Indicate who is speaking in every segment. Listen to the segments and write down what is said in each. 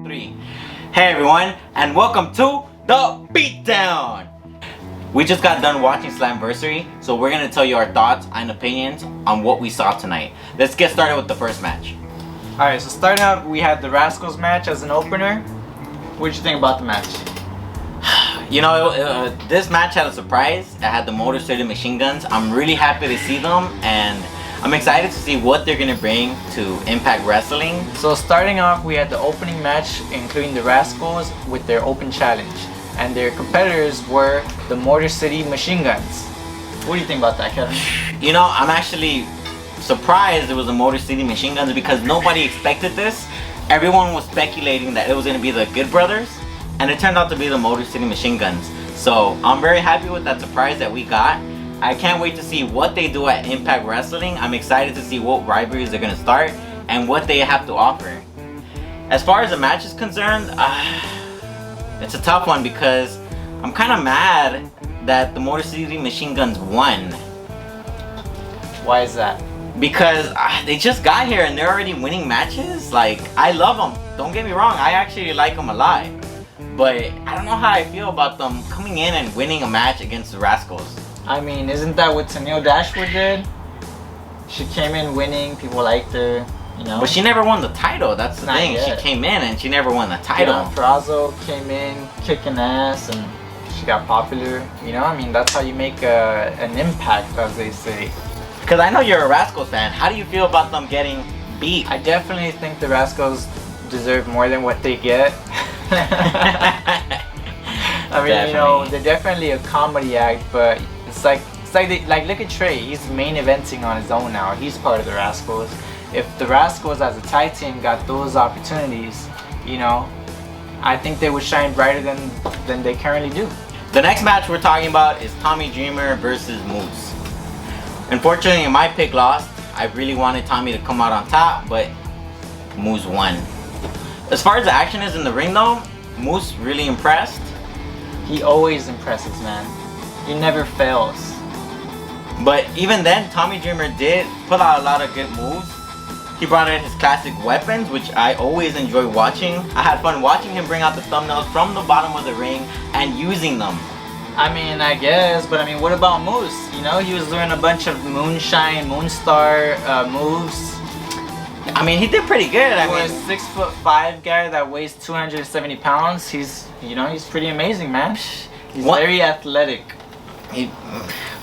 Speaker 1: 3. Hey everyone, and welcome to The Beatdown! We just got done watching Slammiversary, so we're going to tell you our thoughts and opinions on what we saw tonight. Let's get started with the first match.
Speaker 2: Alright, so starting out, we had the Rascals match as an opener. What did you think about the match?
Speaker 1: You know, this match had a surprise. It had the Motor City Machine Guns. I'm really happy to see them, and I'm excited to see what they're going to bring to Impact Wrestling.
Speaker 2: So starting off, we had the opening match, including the Rascals with their open challenge. And their competitors were the Motor City Machine Guns. What do you think about that, Kevin?
Speaker 1: You know, I'm actually surprised it was the Motor City Machine Guns because nobody expected this. Everyone was speculating that it was going to be the Good Brothers, and it turned out to be the Motor City Machine Guns. So I'm very happy with that surprise that we got. I can't wait to see what they do at Impact Wrestling. I'm excited to see what rivalries they're going to start and what they have to offer. As far as the match is concerned, it's a tough one because I'm kind of mad that the Motor City Machine Guns won.
Speaker 2: Why is that?
Speaker 1: Because they just got here and they're already winning matches. Like, I love them. Don't get me wrong, I actually like them a lot. But I don't know how I feel about them coming in and winning a match against the Rascals.
Speaker 2: I mean, isn't that what Tennille Dashwood did? She came in winning, people liked her, you know.
Speaker 1: But she never won the title, that's the thing.
Speaker 2: Yet.
Speaker 1: She came in and she never won the title.
Speaker 2: Prazzo came in kicking ass and she got popular. You know, I mean, that's how you make an impact, as they say.
Speaker 1: Because I know you're a Rascals fan. How do you feel about them getting beat?
Speaker 2: I definitely think the Rascals deserve more than what they get. I mean,
Speaker 1: Definitely.
Speaker 2: you know, they're definitely a comedy act, but it's like look at Trey. He's main eventing on his own now. He's part of the Rascals. If the Rascals as a tag team got those opportunities, you know, I think they would shine brighter than they currently do.
Speaker 1: The next match we're talking about is Tommy Dreamer versus Moose. Unfortunately, my pick lost. I really wanted Tommy to come out on top, but Moose won. As far as the action is in the ring though, Moose really impressed.
Speaker 2: He always impresses, man. He never fails.
Speaker 1: But even then, Tommy Dreamer did pull out a lot of good moves. He brought in his classic weapons, which I always enjoy watching. I had fun watching him bring out the thumbnails from the bottom of the ring and using them.
Speaker 2: I mean, I guess, but I mean, what about Moose? You know, he was doing a bunch of moonshine, moonstar moves.
Speaker 1: I mean, he did pretty good.
Speaker 2: For a 6'5" guy that weighs 270 pounds, he's pretty amazing, man. He's very athletic.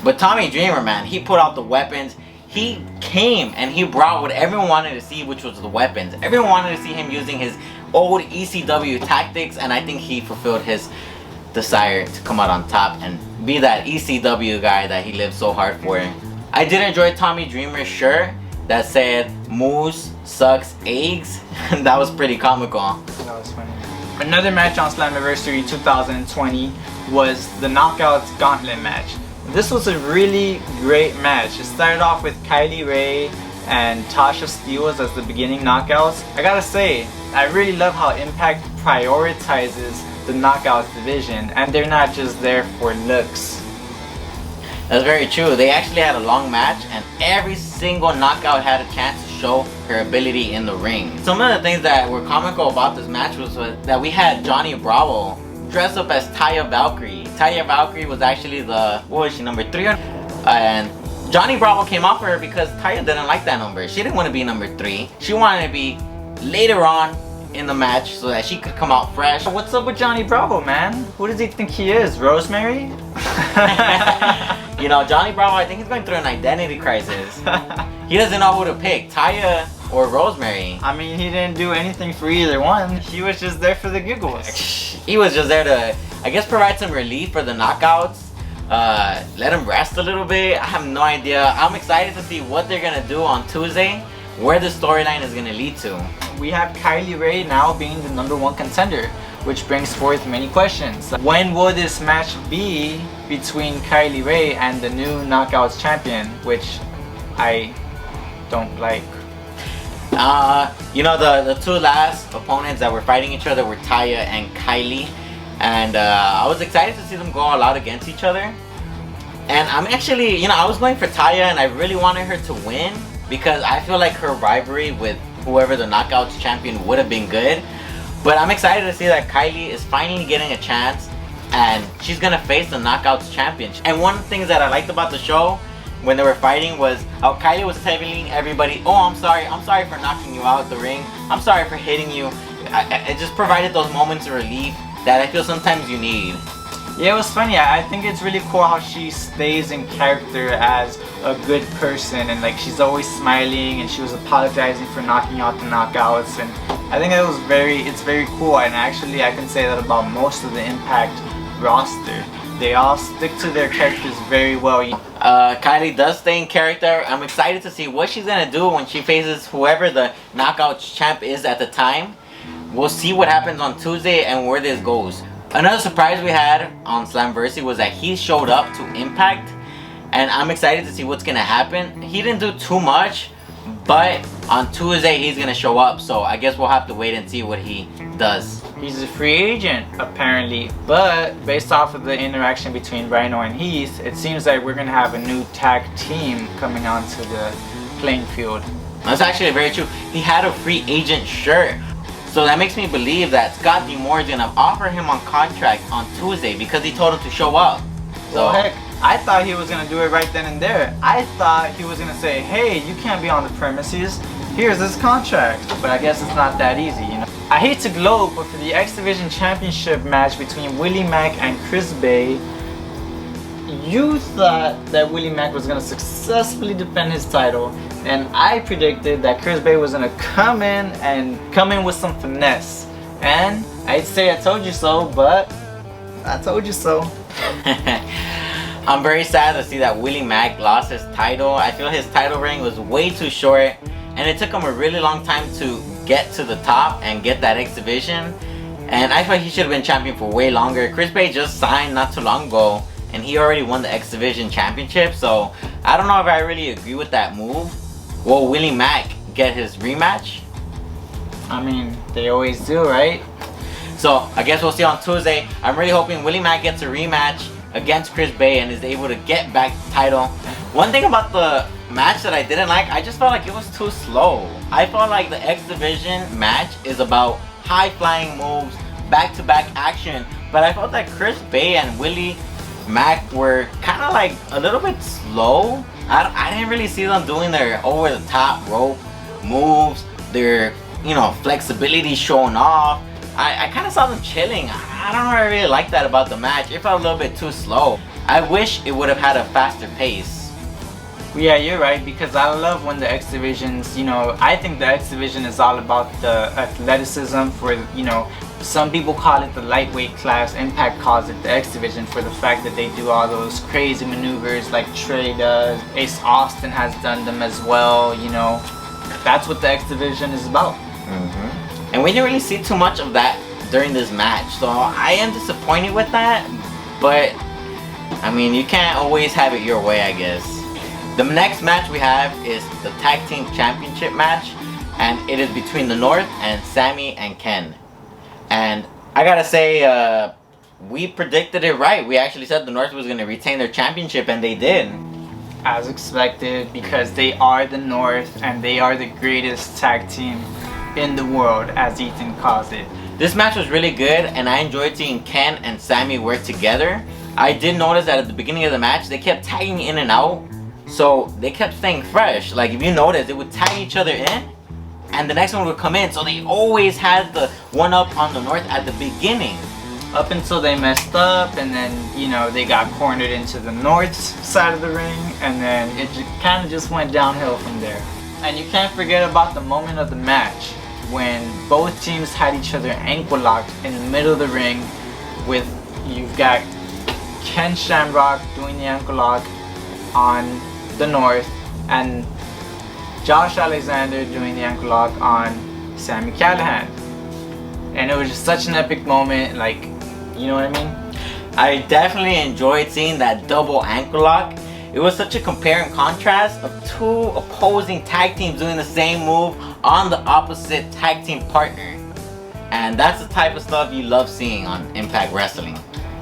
Speaker 1: But Tommy Dreamer, man, he put out the weapons. He came and he brought what everyone wanted to see, which was the weapons. Everyone wanted to see him using his old ECW tactics, and I think he fulfilled his desire to come out on top and be that ECW guy that he lived so hard for. I did enjoy Tommy Dreamer's shirt that said "Moose sucks eggs." That was pretty comical.
Speaker 2: That was funny. Another match on Slammiversary 2020 was the Knockouts Gauntlet match. This was a really great match. It started off with Kylie Rae and Tasha Steelz as the beginning knockouts. I gotta say, I really love how Impact prioritizes the knockouts division, and they're not just there for looks.
Speaker 1: That's very true. They actually had a long match, and every single knockout had a chance to show her ability in the ring. Some of the things that were comical about this match was that we had Johnny Bravo dressed up as Taya Valkyrie. Taya Valkyrie was actually number 3? And Johnny Bravo came off for her because Taya didn't like that number. She didn't want to be number 3. She wanted to be later on in the match so that she could come out fresh.
Speaker 2: What's up with Johnny Bravo, man? Who does he think he is? Rosemary?
Speaker 1: You know, Johnny Bravo, I think he's going through an identity crisis. He doesn't know who to pick, Taya or Rosemary.
Speaker 2: I mean, he didn't do anything for either one. He was just there for the giggles.
Speaker 1: He was just there to, I guess, provide some relief for the knockouts. Let him rest a little bit. I have no idea. I'm excited to see what they're going to do on Tuesday, where the storyline is going to lead to.
Speaker 2: We have Kylie Rae now being the #1 contender, which brings forth many questions. When will this match be between Kylie Rae and the new Knockouts champion, which I don't like?
Speaker 1: You know, the two last opponents that were fighting each other were Taya and Kylie, and I was excited to see them go all out against each other. And I'm actually, you know, I was going for Taya, and I really wanted her to win because I feel like her rivalry with whoever the Knockouts champion would have been good. But I'm excited to see that Kylie is finally getting a chance, and she's gonna face the Knockouts champion. And one of the things that I liked about the show when they were fighting was how Kylie was telling everybody, oh, I'm sorry for knocking you out the ring, I'm sorry for hitting you. It just provided those moments of relief that I feel sometimes you need.
Speaker 2: Yeah, it was funny. I think it's really cool how she stays in character as a good person, and like she's always smiling, and she was apologizing for knocking out the Knockouts, and I think it's very cool. And actually I can say that about most of the Impact roster. They all stick to their characters very well.
Speaker 1: Kylie does stay in character. I'm excited to see what she's gonna do when she faces whoever the Knockouts champ is at the time. We'll see what happens on Tuesday and where this goes. Another surprise we had on Slammiversary was that he showed up to Impact, and I'm excited to see what's gonna happen. He didn't do too much, but on Tuesday he's gonna show up, so I guess we'll have to wait and see what he does.
Speaker 2: He's a free agent apparently, but based off of the interaction between Rhino and Heath, it seems like we're gonna have a new tag team coming onto the playing field.
Speaker 1: That's actually very true. He had a free agent shirt. So that makes me believe that Scott D'Amore is gonna offer him on contract on Tuesday because he told him to show up. So
Speaker 2: well, heck, I thought he was gonna do it right then and there. I thought he was gonna say, hey, you can't be on the premises, here's this contract. But I guess it's not that easy, you know. I hate to gloat, but for the X Division Championship match between Willie Mack and Chris Bay, you thought that Willie Mack was gonna successfully defend his title, and I predicted that Chris Bay was gonna come in with some finesse. And I'd say I told you so, but I told you so.
Speaker 1: I'm very sad to see that Willie Mack lost his title. I feel his title reign was way too short, and it took him a really long time to get to the top and get that X Division. And I feel he should have been champion for way longer. Chris Bay just signed not too long ago, and he already won the X Division championship, so I don't know if I really agree with that move. Will Willie Mack get his rematch?
Speaker 2: I mean, they always do, right?
Speaker 1: So I guess we'll see on Tuesday. I'm really hoping Willie Mack gets a rematch against Chris Bay and is able to get back the title. One thing about the match that I didn't like, I just felt like it was too slow. I felt like the X Division match is about high flying moves, back-to-back action, but I felt that Chris Bay and Willie Mack were kind of like a little bit slow. I didn't really see them doing their over-the-top rope moves, their, you know, flexibility showing off. I kind of saw them chilling. I don't know if I really like that about the match. It felt a little bit too slow. I wish it would have had a faster pace.
Speaker 2: Yeah, you're right, because I love when the X Divisions, you know, I think the X Division is all about the athleticism for, you know, some people call it the lightweight class, Impact calls it the X Division for the fact that they do all those crazy maneuvers like Trey does. Ace Austin has done them as well, you know. That's what the X Division is about.
Speaker 1: And we didn't really see too much of that during this match, so I am disappointed with that, but I mean, you can't always have it your way, I guess. The next match we have is the Tag Team Championship match, and it is between the North and Sammy and Ken. And I gotta say, we predicted it right. We actually said the North was gonna retain their championship, and they did.
Speaker 2: As expected, because they are the North and they are the greatest tag team in the world, as Ethan calls it.
Speaker 1: This match was really good, and I enjoyed seeing Ken and Sammy work together. I did notice that at the beginning of the match, they kept tagging in and out, so they kept staying fresh. Like, if you notice, they would tag each other in, and the next one would come in, so they always had the one up on the North at the beginning.
Speaker 2: Up until they messed up, and then, you know, they got cornered into the North's side of the ring, and then it kind of just went downhill from there. And you can't forget about the moment of the match when both teams had each other ankle locked in the middle of the ring, with, you've got Ken Shamrock doing the ankle lock on the North and Josh Alexander doing the ankle lock on Sami Callihan. And it was just such an epic moment, like, you know what I mean?
Speaker 1: I definitely enjoyed seeing that double ankle lock. It was such a compare and contrast of two opposing tag teams doing the same move on the opposite tag team partner. And that's the type of stuff you love seeing on Impact Wrestling.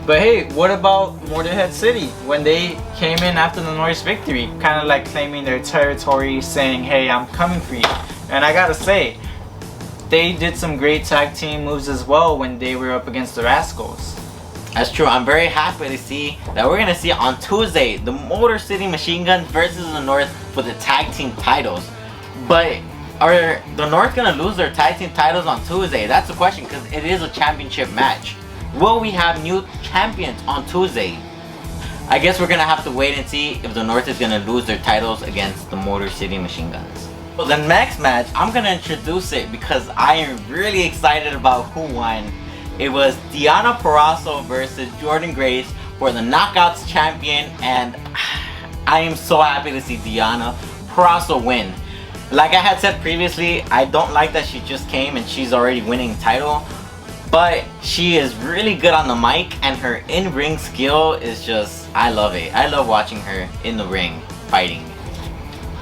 Speaker 2: But hey, what about Motorhead City when they came in after the North's victory, kind of like claiming their territory, saying, hey, I'm coming for you. And I gotta say, they did some great tag team moves as well when they were up against the Rascals.
Speaker 1: That's true. I'm very happy to see that we're gonna see on Tuesday the Motor City Machine Guns versus the North for the tag team titles. But are the North gonna lose their tag team titles on Tuesday? That's the question, because it is a championship match. Will we have new champions on Tuesday? I guess we're gonna have to wait and see if the North is gonna lose their titles against the Motor City Machine Guns. So the next match, I'm gonna introduce it because I am really excited about who won. It was Deonna Purrazzo versus Jordynne Grace for the Knockouts champion, and I am so happy to see Deonna Purrazzo win. Like I had said previously, I don't like that she just came and she's already winning title, but she is really good on the mic, and her in-ring skill is just, I love it. I love watching her in the ring fighting.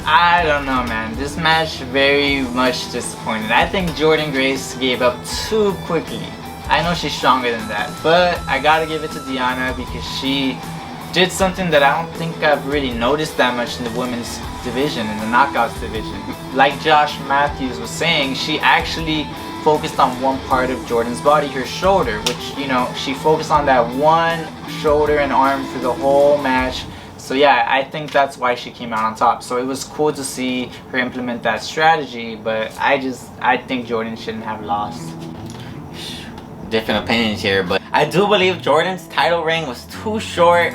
Speaker 2: I don't know, man. This match very much disappointed. I think Jordynne Grace gave up too quickly. I know she's stronger than that, but I gotta give it to Deonna because she did something that I don't think I've really noticed that much in the women's division, in the Knockouts division. Like Josh Matthews was saying, she actually focused on one part of Jordynne's body, her shoulder, which, you know, she focused on that one shoulder and arm for the whole match. So yeah, I think that's why she came out on top. So it was cool to see her implement that strategy, but I think Jordynne shouldn't have lost.
Speaker 1: Different opinions here, but I do believe Jordynne's title reign was too short,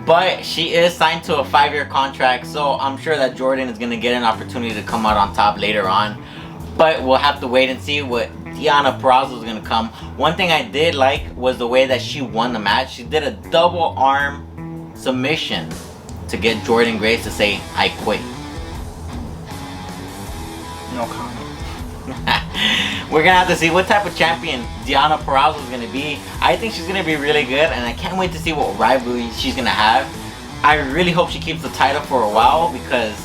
Speaker 1: but she is signed to a 5-year contract, so I'm sure that Jordynne is going to get an opportunity to come out on top later on. But we'll have to wait and see what Deonna Purrazzo is going to come. One thing I did like was the way that she won the match. She did a double arm submission to get Jordynne Grace to say, "I quit."
Speaker 2: No comment.
Speaker 1: We're gonna have to see what type of champion Deonna Purrazzo is gonna be. I think she's gonna be really good, and I can't wait to see what rivalry she's gonna have. I really hope she keeps the title for a while because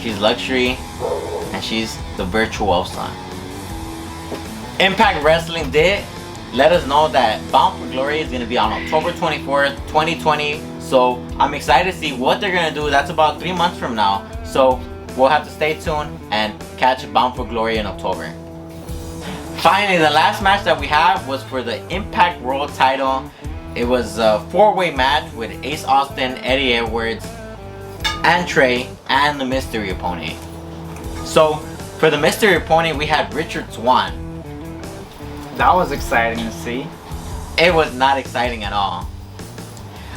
Speaker 1: she's luxury and she's the virtuosa. Impact Wrestling did let us know that Bound for Glory is gonna be on October 24th, 2020. So I'm excited to see what they're gonna do. That's about 3 months from now. So we'll have to stay tuned and catch Bound for Glory in October. Finally, the last match that we have was for the Impact World title. It was a 4-way match with Ace Austin, Eddie Edwards, and Trey, and the mystery opponent. So, for the mystery opponent, we had Richard Swann.
Speaker 2: That was exciting to see.
Speaker 1: It was not exciting at all.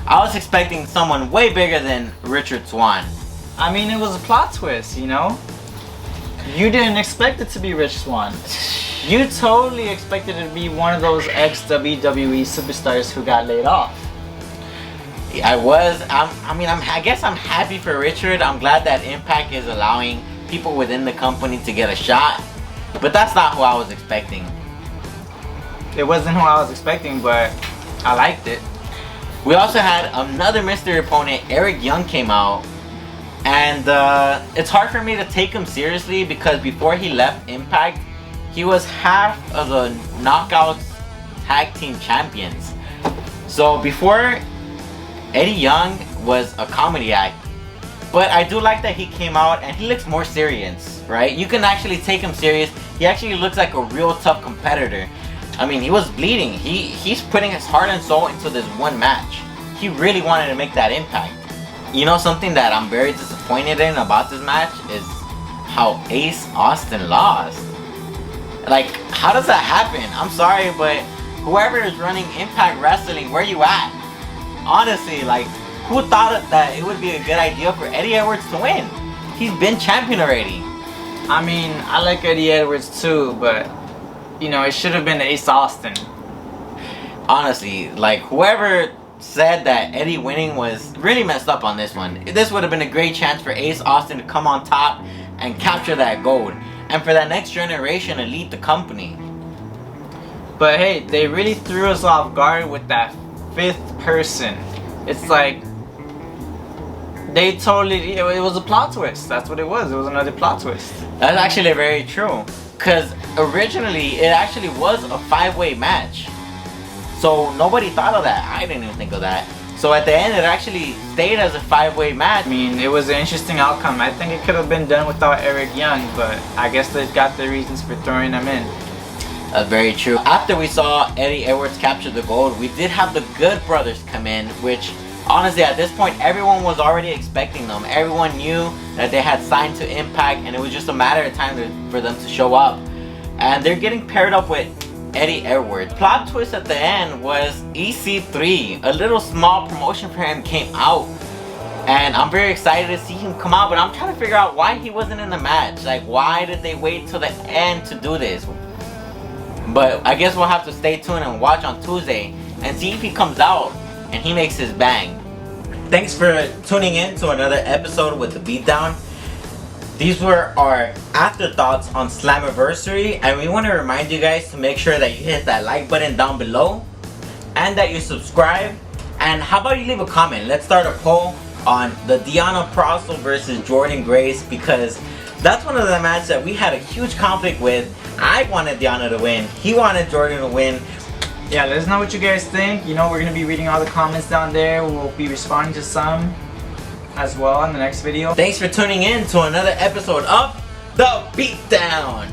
Speaker 1: I was expecting someone way bigger than Richard Swann.
Speaker 2: I mean, it was a plot twist, you know? You didn't expect it to be Rich Swann. You totally expected it to be one of those ex-WWE superstars who got laid off.
Speaker 1: I was. I guess I'm happy for Richard. I'm glad that Impact is allowing people within the company to get a shot. But that's not who I was expecting.
Speaker 2: It wasn't who I was expecting, but I liked it.
Speaker 1: We also had another mystery opponent. Eric Young came out. And it's hard for me to take him seriously because before he left Impact, he was half of the Knockouts Tag Team Champions. So before, Eddie Young was a comedy act. But I do like that he came out and he looks more serious, right? You can actually take him serious. He actually looks like a real tough competitor. I mean, he was bleeding. He's putting his heart and soul into this one match. He really wanted to make that impact. You know, something that I'm very disappointed in about this match is how Ace Austin lost. Like, how does that happen? I'm sorry, but whoever is running Impact Wrestling, where you at? Honestly, like, who thought that it would be a good idea for Eddie Edwards to win? He's been champion already.
Speaker 2: I mean, I like Eddie Edwards too, but, you know, it should have been Ace Austin.
Speaker 1: Honestly, like, whoever said that Eddie winning was really messed up on this one. This would have been a great chance for Ace Austin to come on top and capture that gold, and for that next generation to lead the company.
Speaker 2: But hey, they really threw us off guard with that 5th person. It's like they totally, it was a plot twist. That's what it was. It was another plot twist.
Speaker 1: That's actually very true, because originally it actually was a 5-way match. So nobody thought of that. I didn't even think of that. So at the end, it actually stayed as a 5-way match.
Speaker 2: I mean, it was an interesting outcome. I think it could have been done without Eric Young, but I guess they've got their reasons for throwing him in.
Speaker 1: That's very true. After we saw Eddie Edwards capture the gold, we did have the Good Brothers come in, which honestly at this point everyone was already expecting them. Everyone knew that they had signed to Impact, and it was just a matter of time for them to show up. And they're getting paired up with Eddie Edwards. Plot twist at the end was EC3, a little small promotion for him, came out. And I'm very excited to see him come out, but I'm trying to figure out why he wasn't in the match. Like, why did they wait till the end to do this? But I guess we'll have to stay tuned and watch on Tuesday and see if he comes out and he makes his bang. Thanks for tuning in to another episode with The Beatdown. These were our afterthoughts on Slammiversary, and we want to remind you guys to make sure that you hit that like button down below and that you subscribe. And how about you leave a comment? Let's start a poll on the Deonna Purrazzo versus Jordan Grace, because that's one of the matches that we had a huge conflict with. I wanted Deonna to win. He wanted Jordan to win.
Speaker 2: Yeah, let us know what you guys think. You know, we're going to be reading all the comments down there. We'll be responding to some as well in the next video.
Speaker 1: Thanks for tuning in to another episode of The Beatdown.